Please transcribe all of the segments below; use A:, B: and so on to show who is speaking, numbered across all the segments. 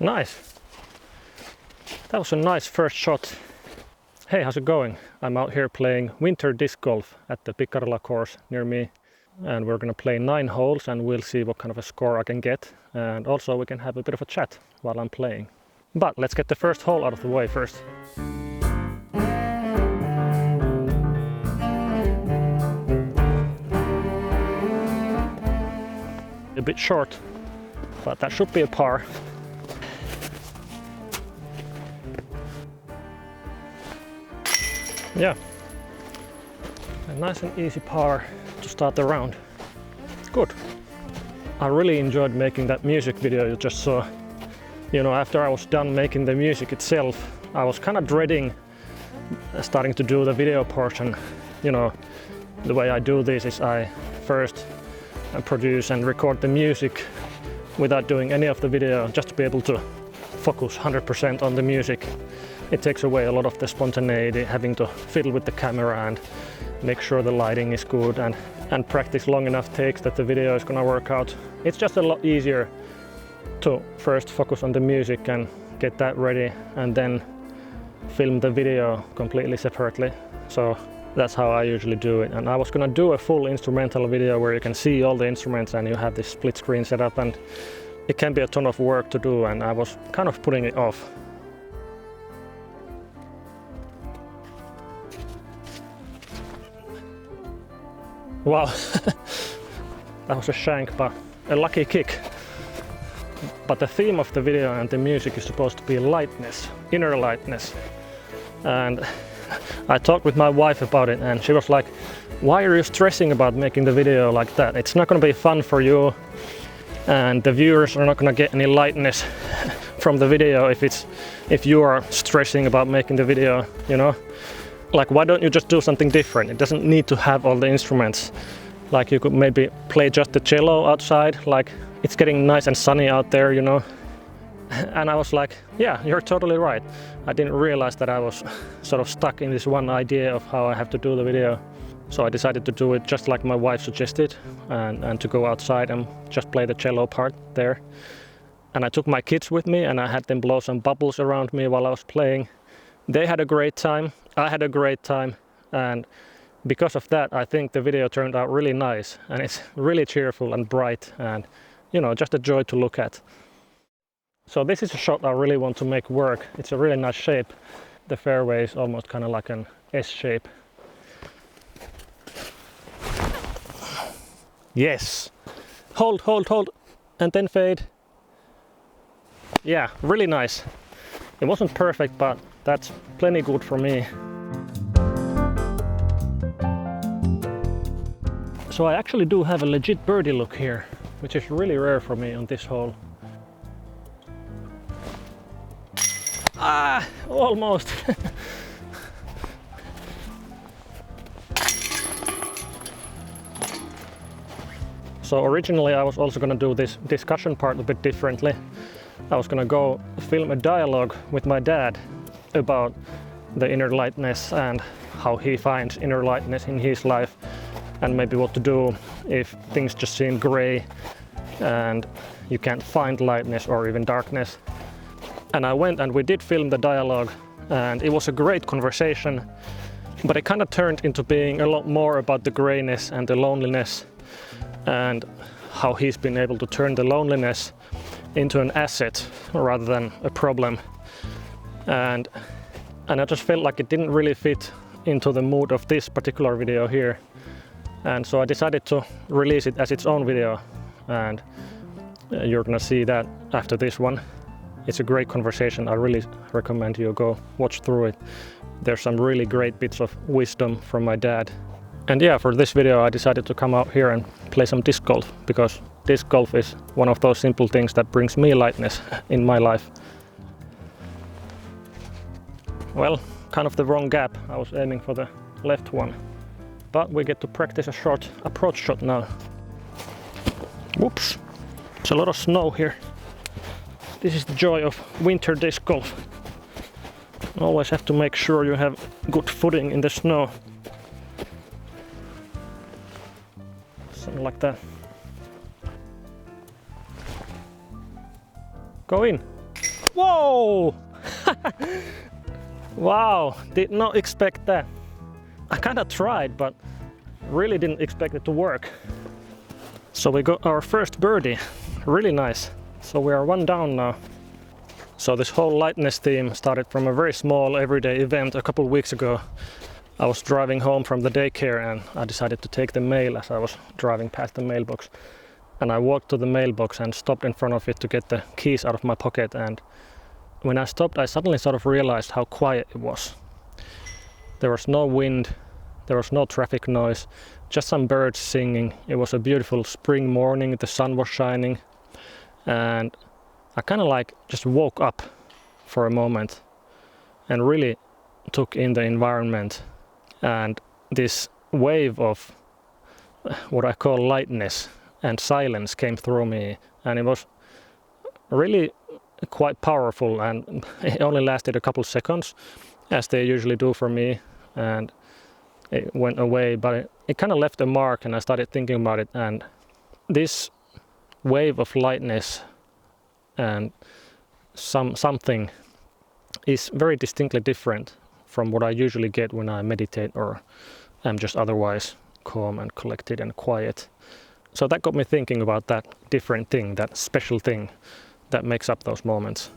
A: Nice. That was a nice first shot. Hey, how's it going? I'm out here playing winter disc golf at the Piccarella course near me. And we're gonna play 9 holes and we'll see what kind of a score I can get. And also we can have a bit of a chat while I'm playing. But let's get the first hole out of the way first. A bit short, but that should be a par. Yeah, a nice and easy par to start the round. Good. I really enjoyed making that music video you just saw. You know, after I was done making the music itself, I was kind of dreading starting to do the video portion. You know, the way I do this is I first produce and record the music without doing any of the video, just to be able to focus 100% on the music. It takes away a lot of the spontaneity, having to fiddle with the camera and make sure the lighting is good and practice long enough takes that the video is gonna work out. It's just a lot easier to first focus on the music and get that ready and then film the video completely separately. So that's how I usually do it. And I was gonna do a full instrumental video where you can see all the instruments and you have this split screen set up, and it can be a ton of work to do, and I was kind of putting it off. Wow, that was a shank, but a lucky kick. But the theme of the video and the music is supposed to be lightness, inner lightness. And I talked with my wife about it and she was like, why are you stressing about making the video like that? It's not going to be fun for you and the viewers are not going to get any lightness from the video if you are stressing about making the video, you know? Like, why don't you just do something different? It doesn't need to have all the instruments. Like, you could maybe play just the cello outside, like it's getting nice and sunny out there, you know? And I was like, yeah, you're totally right. I didn't realize that I was sort of stuck in this one idea of how I have to do the video. So I decided to do it just like my wife suggested and to go outside and just play the cello part there. And I took my kids with me and I had them blow some bubbles around me while I was playing. They had a great time, I had a great time, and because of that I think the video turned out really nice and it's really cheerful and bright and, you know, just a joy to look at. So this is a shot I really want to make work. It's a really nice shape. The fairway is almost kind of like an S shape. Yes! Hold, hold, hold, and then fade. Yeah, really nice. It wasn't perfect, but that's plenty good for me. So I actually do have a legit birdie look here, which is really rare for me on this hole. Ah, almost. So originally I was also going to do this discussion part a bit differently. I was going to go film a dialogue with my dad about the inner lightness and how he finds inner lightness in his life, and maybe what to do if things just seem gray and you can't find lightness or even darkness. And I went and we did film the dialogue and it was a great conversation, but it kind of turned into being a lot more about the grayness and the loneliness and how he's been able to turn the loneliness into an asset rather than a problem. And I just felt like it didn't really fit into the mood of this particular video here. And so I decided to release it as its own video, and you're gonna see that after this one. It's a great conversation. I really recommend you go watch through it. There's some really great bits of wisdom from my dad. And yeah, for this video I decided to come out here and play some disc golf, because disc golf is one of those simple things that brings me lightness in my life. Well, kind of the wrong gap. I was aiming for the left one. But we get to practice a short approach shot now. Whoops! There's a lot of snow here. This is the joy of winter disc golf. Always have to make sure you have good footing in the snow. Something like that. Go in! Whoa! Wow, did not expect that. I kind of tried, but really didn't expect it to work. So we got our first birdie. Really nice. So we are one down now. So this whole lightness theme started from a very small everyday event a couple of weeks ago. I was driving home from the daycare and I decided to take the mail as I was driving past the mailbox. And I walked to the mailbox and stopped in front of it to get the keys out of my pocket. And when I stopped, I suddenly sort of realized how quiet it was. There was no wind, there was no traffic noise, just some birds singing. It was a beautiful spring morning, the sun was shining. And I kind of like just woke up for a moment and really took in the environment, and this wave of what I call lightness and silence came through me, and it was really quite powerful, and it only lasted a couple seconds as they usually do for me, and it went away, but it kind of left a mark, and I started thinking about it, and this wave of lightness and something is very distinctly different from what I usually get when I meditate or am just otherwise calm and collected and quiet. So that got me thinking about that different thing, that special thing that makes up those moments.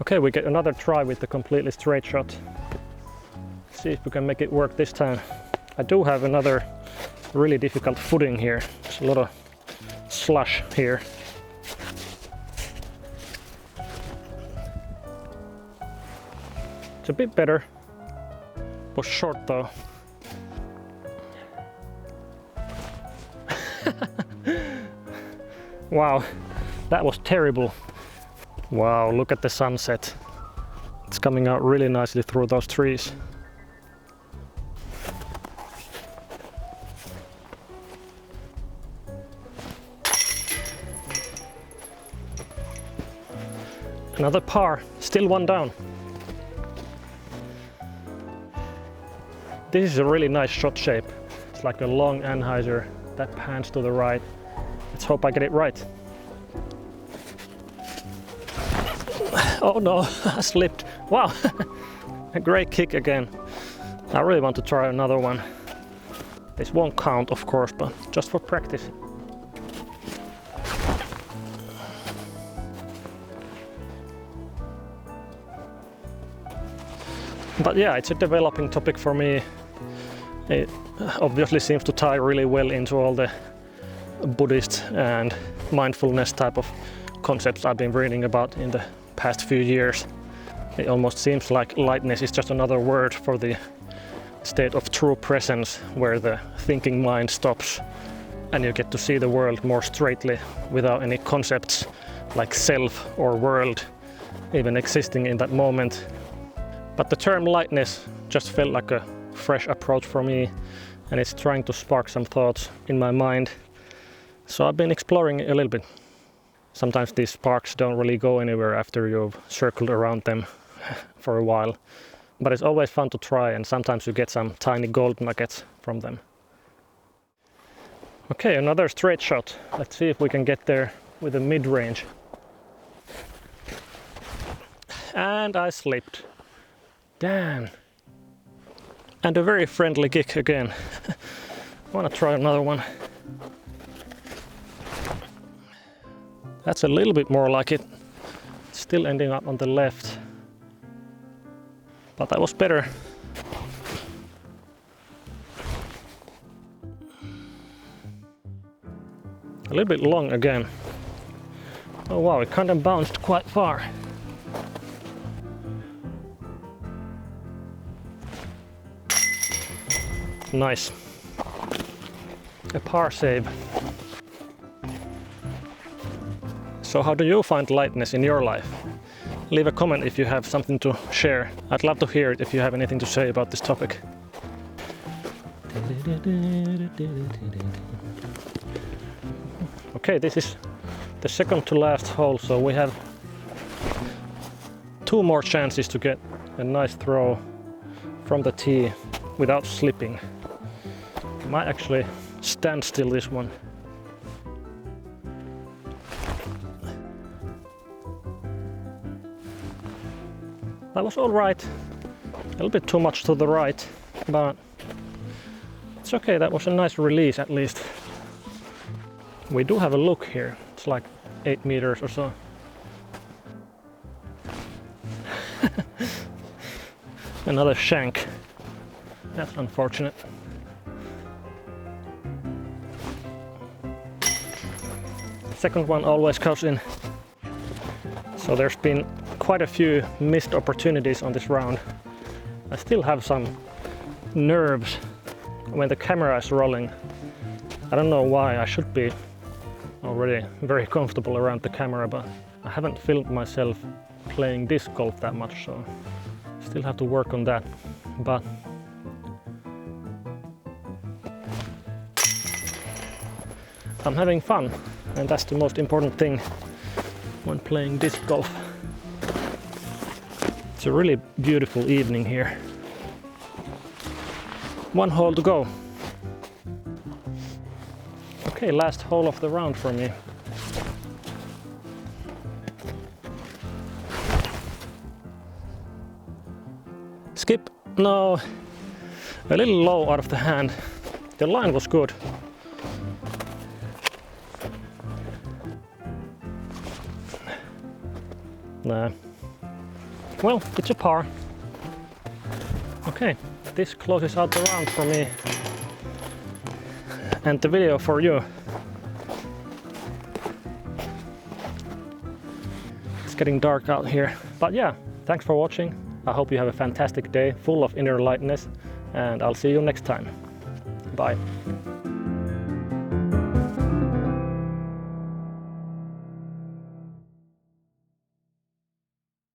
A: Okay, we get another try with the completely straight shot. See if we can make it work this time. I do have another really difficult footing here. There's a lot of slush here. It's a bit better. It was short though. Wow, that was terrible. Wow, look at the sunset. It's coming out really nicely through those trees. Another par, still one down. This is a really nice shot shape. It's like a long anhyzer that pans to the right. Let's hope I get it right. Oh no, I slipped. Wow, a great kick again. I really want to try another one. This won't count, of course, but just for practice. But yeah, it's a developing topic for me. It obviously seems to tie really well into all the Buddhist and mindfulness type of concepts I've been reading about in the past few years. It almost seems like lightness is just another word for the state of true presence, where the thinking mind stops and you get to see the world more straightly without any concepts like self or world even existing in that moment. But the term lightness just felt like a fresh approach for me, and it's trying to spark some thoughts in my mind. So I've been exploring it a little bit. Sometimes these sparks don't really go anywhere after you've circled around them for a while. But it's always fun to try, and sometimes you get some tiny gold nuggets from them. Okay, another straight shot. Let's see if we can get there with a mid-range. And I slipped. Damn. And a very friendly kick again. I want to try another one. That's a little bit more like it. Still ending up on the left. But that was better. A little bit long again. Oh wow, it kind of bounced quite far. Nice. A par save. So how do you find lightness in your life? Leave a comment if you have something to share. I'd love to hear it if you have anything to say about this topic. Okay, this is the second to last hole, so we have 2 more chances to get a nice throw from the tee without slipping. Might actually stand still this one. That was all right. A little bit too much to the right, but it's okay. That was a nice release at least. We do have a look here. It's like 8 meters or so. Another shank. That's unfortunate. Second one always goes in. So there's been quite a few missed opportunities on this round. I still have some nerves when the camera is rolling. I don't know why. I should be already very comfortable around the camera, but I haven't filmed myself playing disc golf that much, so still have to work on that. But I'm having fun, and that's the most important thing when playing disc golf. It's a really beautiful evening here. One hole to go. Okay, last hole of the round for me. Skip. No, a little low out of the hand. The line was good. Nah. Well, it's a par. Okay, this closes out the round for me and the video for you. It's getting dark out here, but yeah, thanks for watching. I hope you have a fantastic day full of inner lightness, and I'll see you next time. Bye.